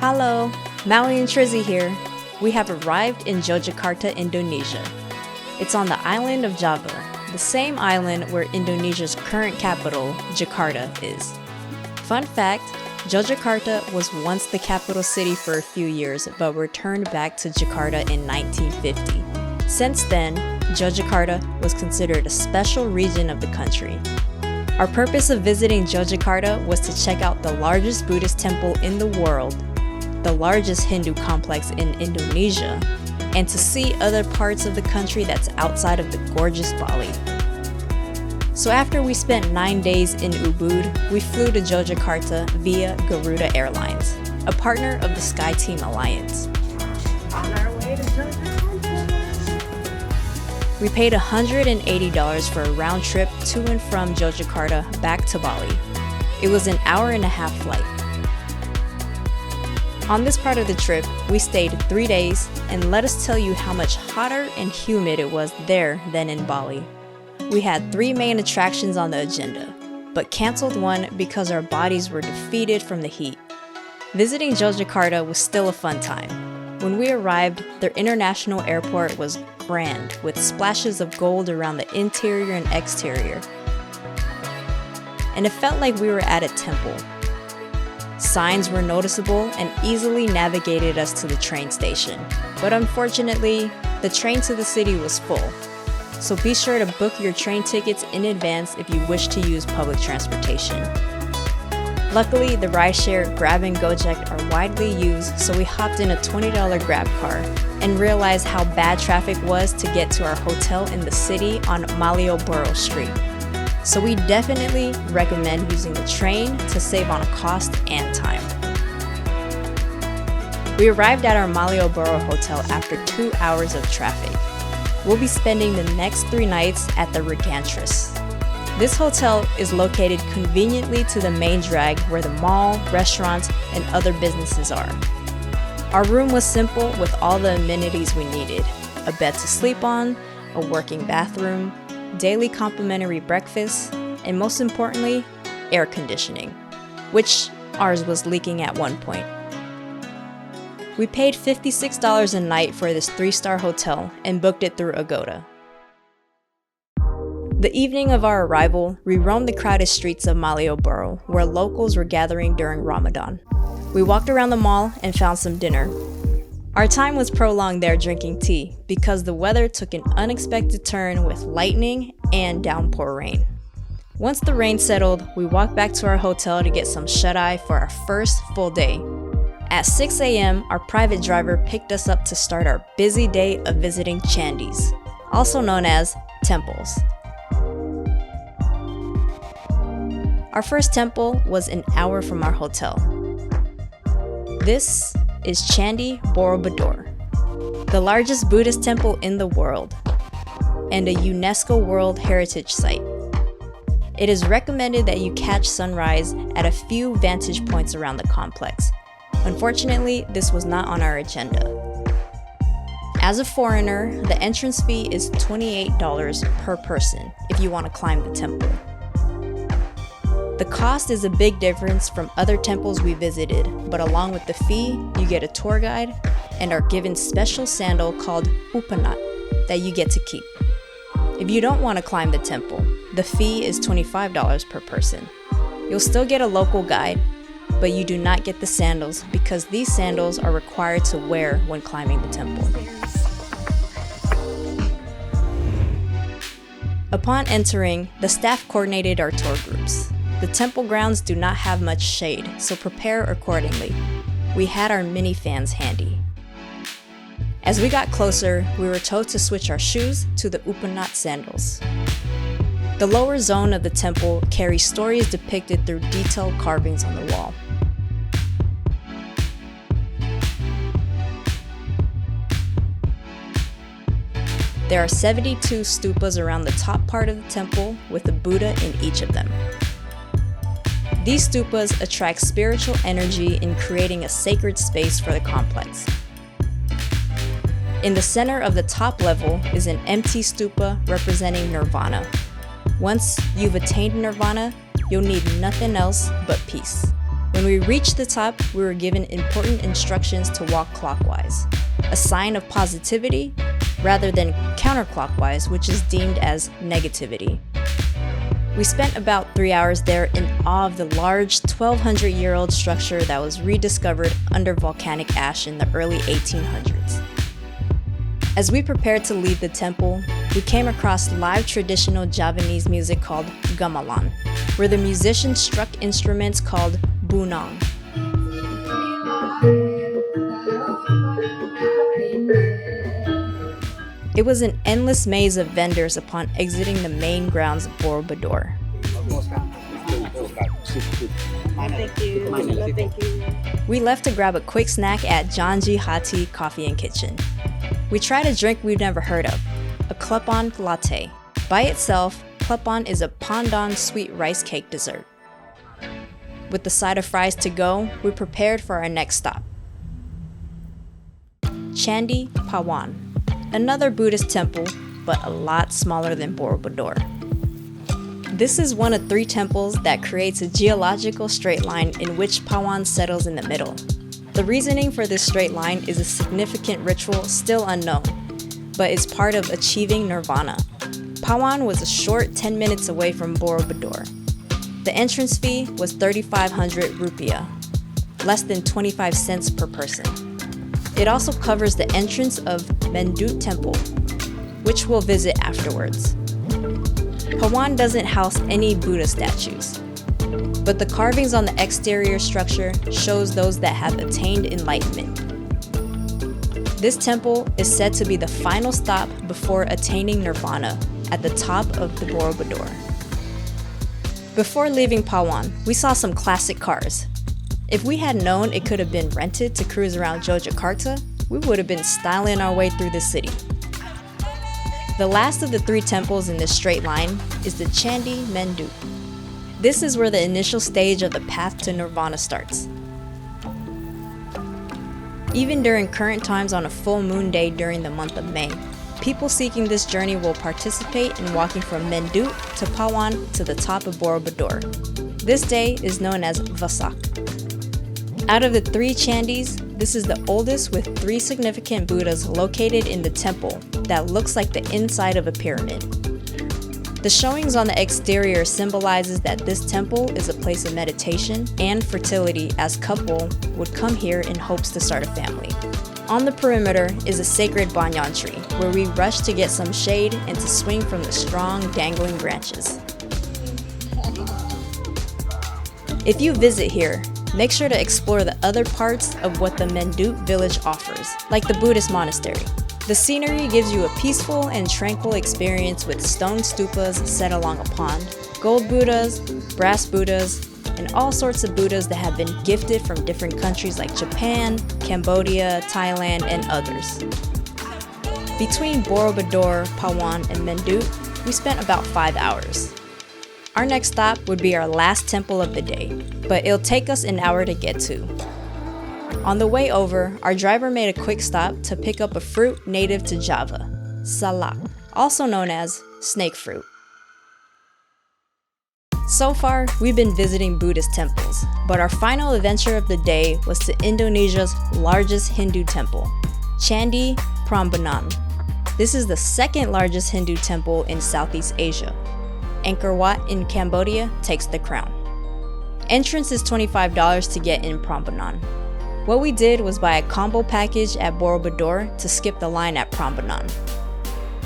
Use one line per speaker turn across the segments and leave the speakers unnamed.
Halo, Maui and Trizzy here. We have arrived in Yogyakarta, Indonesia. It's on the island of Java, the same island where Indonesia's current capital, Jakarta, is. Fun fact, Yogyakarta was once the capital city for a few years, but returned back to Jakarta in 1950. Since then, Yogyakarta was considered a special region of the country. Our purpose of visiting Yogyakarta was to check out the largest Buddhist temple in the world, the largest Hindu complex in Indonesia, and to see other parts of the country that's outside of the gorgeous Bali. So after we spent 9 days in Ubud, we flew to Yogyakarta via Garuda Airlines, a partner of the SkyTeam Alliance.
On our way to Yogyakarta.
We paid $180 for a round trip to and from Yogyakarta back to Bali. It was an hour-and-a-half flight. On this part of the trip, we stayed 3 days, and let us tell you how much hotter and humid it was there than in Bali. We had 3 main attractions on the agenda, but canceled one because our bodies were defeated from the heat. Visiting Yogyakarta was still a fun time. When we arrived, their international airport was grand, with splashes of gold around the interior and exterior. And it felt like we were at a temple. Signs were noticeable and easily navigated us to the train station. But unfortunately, the train to the city was full. So be sure to book your train tickets in advance if you wish to use public transportation. Luckily, the Rideshare, Grab and Gojek are widely used, so we hopped in a $20 Grab car and realized how bad traffic was to get to our hotel in the city on Malioboro Street. So we definitely recommend using the train to save on cost and time. We arrived at our Malioboro Hotel after 2 hours of traffic. We'll be spending the next 3 nights at the Regantris. This hotel is located conveniently to the main drag where the mall, restaurants, and other businesses are. Our room was simple with all the amenities we needed: a bed to sleep on, a working bathroom, daily complimentary breakfast, and most importantly, air conditioning, which ours was leaking at one point. We paid $56 a night for this 3-star hotel and booked it through Agoda. The evening of our arrival, we roamed the crowded streets of Malioboro, where locals were gathering during Ramadan. We walked around the mall and found some dinner. Our time was prolonged there drinking tea because the weather took an unexpected turn with lightning and downpour rain. Once the rain settled, we walked back to our hotel to get some shut-eye for our first full day. At 6 a.m., our private driver picked us up to start our busy day of visiting candis, also known as temples. Our first temple was an hour from our hotel. This is Candi Borobudur, the largest Buddhist temple in the world, and a UNESCO World Heritage Site. It is recommended that you catch sunrise at a few vantage points around the complex. Unfortunately, this was not on our agenda. As a foreigner, the entrance fee is $28 per person if you want to climb the temple. The cost is a big difference from other temples we visited, but along with the fee, you get a tour guide and are given special sandal called upanat that you get to keep. If you don't want to climb the temple, the fee is $25 per person. You'll still get a local guide, but you do not get the sandals because these sandals are required to wear when climbing the temple. Upon entering, the staff coordinated our tour groups. The temple grounds do not have much shade, so prepare accordingly. We had our mini fans handy. As we got closer, we were told to switch our shoes to the upanat sandals. The lower zone of the temple carries stories depicted through detailed carvings on the wall. There are 72 stupas around the top part of the temple with a Buddha in each of them. These stupas attract spiritual energy in creating a sacred space for the complex. In the center of the top level is an empty stupa representing nirvana. Once you've attained nirvana, you'll need nothing else but peace. When we reached the top, we were given important instructions to walk clockwise, a sign of positivity rather than counterclockwise, which is deemed as negativity. We spent about 3 hours there in awe of the large 1,200-year-old structure that was rediscovered under volcanic ash in the early 1800s. As we prepared to leave the temple, we came across live traditional Javanese music called Gamelan, where the musicians struck instruments called bunang. It was an endless maze of vendors upon exiting the main grounds of Borobudur.
Thank you. No, thank you.
We left to grab a quick snack at Janji Hati Coffee and Kitchen. We tried a drink we've never heard of, a Klepon Latte. By itself, Klepon is a pandan sweet rice cake dessert. With the side of fries to go, we prepared for our next stop. Candi Prambanan, another Buddhist temple, but a lot smaller than Borobudur. This is one of 3 temples that creates a geological straight line in which Pawon settles in the middle. The reasoning for this straight line is a significant ritual still unknown, but is part of achieving nirvana. Pawon was a short 10 minutes away from Borobudur. The entrance fee was 3,500 rupiah, less than 25 cents per person. It also covers the entrance of Mendut Temple, which we'll visit afterwards. Pawon doesn't house any Buddha statues, but the carvings on the exterior structure shows those that have attained enlightenment. This temple is said to be the final stop before attaining nirvana at the top of the Borobudur. Before leaving Pawon, we saw some classic cars. If we had known it could have been rented to cruise around Yogyakarta, we would have been styling our way through the city. The last of the 3 temples in this straight line is the Candi Mendut. This is where the initial stage of the path to nirvana starts. Even during current times on a full moon day during the month of May, people seeking this journey will participate in walking from Mendut to Pawon to the top of Borobudur. This day is known as Vasak. Out of the 3 Candis, this is the oldest with 3 significant Buddhas located in the temple that looks like the inside of a pyramid. The showings on the exterior symbolizes that this temple is a place of meditation and fertility, as couple would come here in hopes to start a family. On the perimeter is a sacred banyan tree, where we rush to get some shade and to swing from the strong, dangling branches. If you visit here, make sure to explore the other parts of what the Mendut village offers, like the Buddhist monastery. The scenery gives you a peaceful and tranquil experience with stone stupas set along a pond, gold Buddhas, brass Buddhas, and all sorts of Buddhas that have been gifted from different countries like Japan, Cambodia, Thailand, and others. Between Borobudur, Pawon, and Mendut, we spent about 5 hours. Our next stop would be our last temple of the day, but it'll take us an hour to get to. On the way over, our driver made a quick stop to pick up a fruit native to Java, salak, also known as snake fruit. So far, we've been visiting Buddhist temples, but our final adventure of the day was to Indonesia's largest Hindu temple, Candi Prambanan. This is the 2nd largest Hindu temple in Southeast Asia. Angkor Wat in Cambodia takes the crown. Entrance is $25 to get in Prambanan. What we did was buy a combo package at Borobudur to skip the line at Prambanan.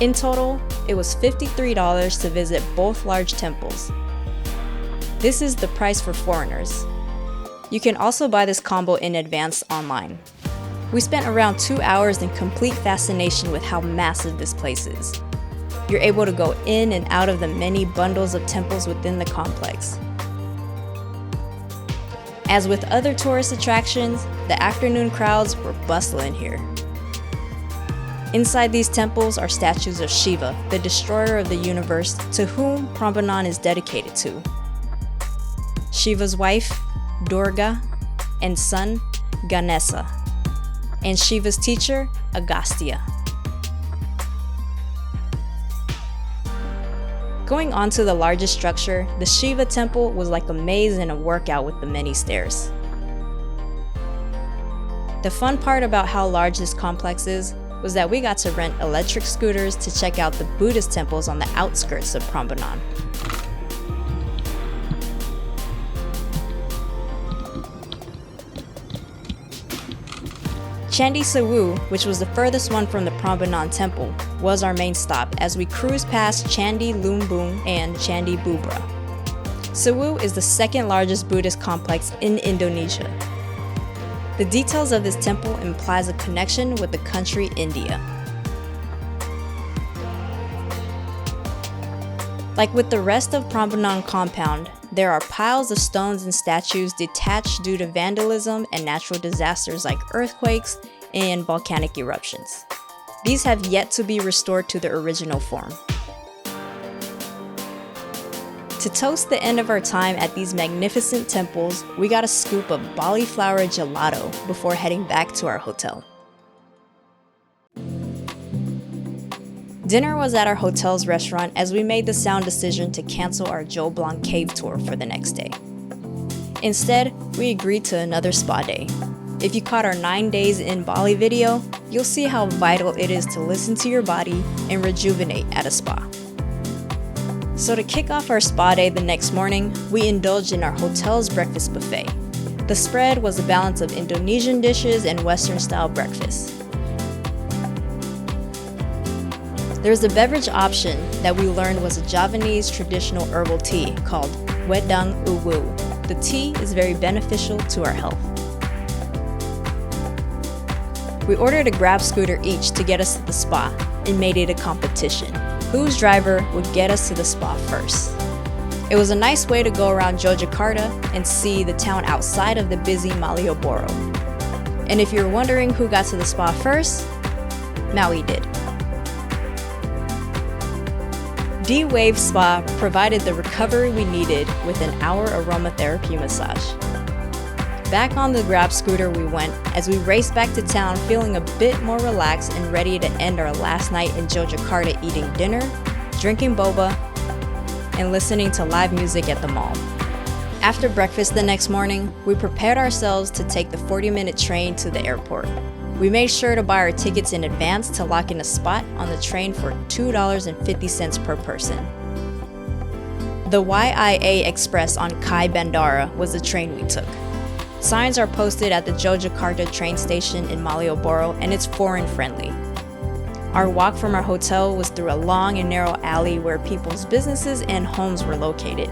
In total, it was $53 to visit both large temples. This is the price for foreigners. You can also buy this combo in advance online. We spent around 2 hours in complete fascination with how massive this place is. You're able to go in and out of the many bundles of temples within the complex. As with other tourist attractions, the afternoon crowds were bustling here. Inside these temples are statues of Shiva, the destroyer of the universe, to whom Prambanan is dedicated to. Shiva's wife, Durga, and son, Ganesha, and Shiva's teacher, Agastya. Going on to the largest structure, the Shiva temple was like a maze and a workout with the many stairs. The fun part about how large this complex is was that we got to rent electric scooters to check out the Buddhist temples on the outskirts of Prambanan. Candi Sewu, which was the furthest one from the Prambanan Temple, was our main stop as we cruised past Candi Lumbung and Candi Bubra. Sewu is the second largest Buddhist complex in Indonesia. The details of this temple implies a connection with the country India. Like with the rest of Prambanan compound, there are piles of stones and statues detached due to vandalism and natural disasters like earthquakes and volcanic eruptions. These have yet to be restored to their original form. To toast the end of our time at these magnificent temples, we got a scoop of Bali flower gelato before heading back to our hotel. Dinner was at our hotel's restaurant as we made the sound decision to cancel our Joe Blanc cave tour for the next day. Instead, we agreed to another spa day. If you caught our 9 days in Bali video, you'll see how vital it is to listen to your body and rejuvenate at a spa. So to kick off our spa day the next morning, we indulged in our hotel's breakfast buffet. The spread was a balance of Indonesian dishes and Western-style breakfast. There's a beverage option that we learned was a Javanese traditional herbal tea called Wedhang Uwuh. The tea is very beneficial to our health. We ordered a Grab scooter each to get us to the spa and made it a competition. Whose driver would get us to the spa first? It was a nice way to go around Yogyakarta and see the town outside of the busy Malioboro. And if you're wondering who got to the spa first, Maui did. Dewave Spa provided the recovery we needed with an hour aromatherapy massage. Back on the Grab scooter we went as we raced back to town feeling a bit more relaxed and ready to end our last night in Yogyakarta eating dinner, drinking boba, and listening to live music at the mall. After breakfast the next morning, we prepared ourselves to take the 40-minute train to the airport. We made sure to buy our tickets in advance to lock in a spot on the train for $2.50 per person. The YIA Express on Kai Bandara was the train we took. Signs are posted at the Yogyakarta train station in Malioboro, and it's foreign-friendly. Our walk from our hotel was through a long and narrow alley where people's businesses and homes were located.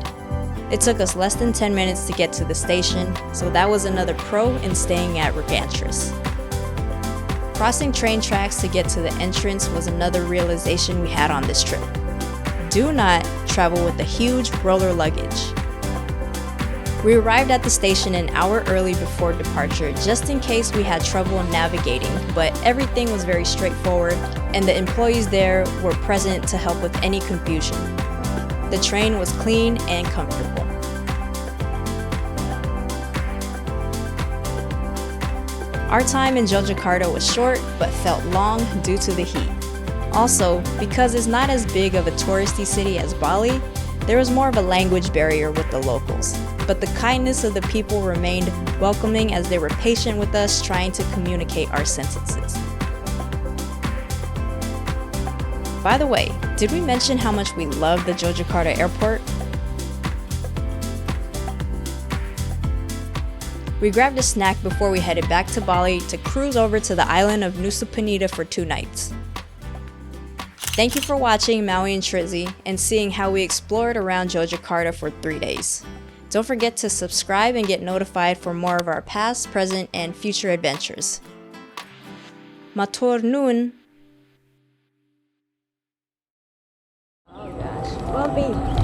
It took us less than 10 minutes to get to the station, so that was another pro in staying at Regantris. Crossing train tracks to get to the entrance was another realization we had on this trip. Do not travel with a huge roller luggage. We arrived at the station an hour early before departure just in case we had trouble navigating, but everything was very straightforward and the employees there were present to help with any confusion. The train was clean and comfortable. Our time in Yogyakarta was short but felt long due to the heat. Also, because it's not as big of a touristy city as Bali, there was more of a language barrier with the locals. But the kindness of the people remained welcoming as they were patient with us trying to communicate our sentences. By the way, did we mention how much we love the Yogyakarta airport? We grabbed a snack before we headed back to Bali to cruise over to the island of Nusa Penida for 2 nights. Thank you for watching Maui and Trizzy and seeing how we explored around Yogyakarta for 3 days. Don't forget to subscribe and get notified for more of our past, present, and future adventures. Matur nuwun.
Oh gosh. Bumpy.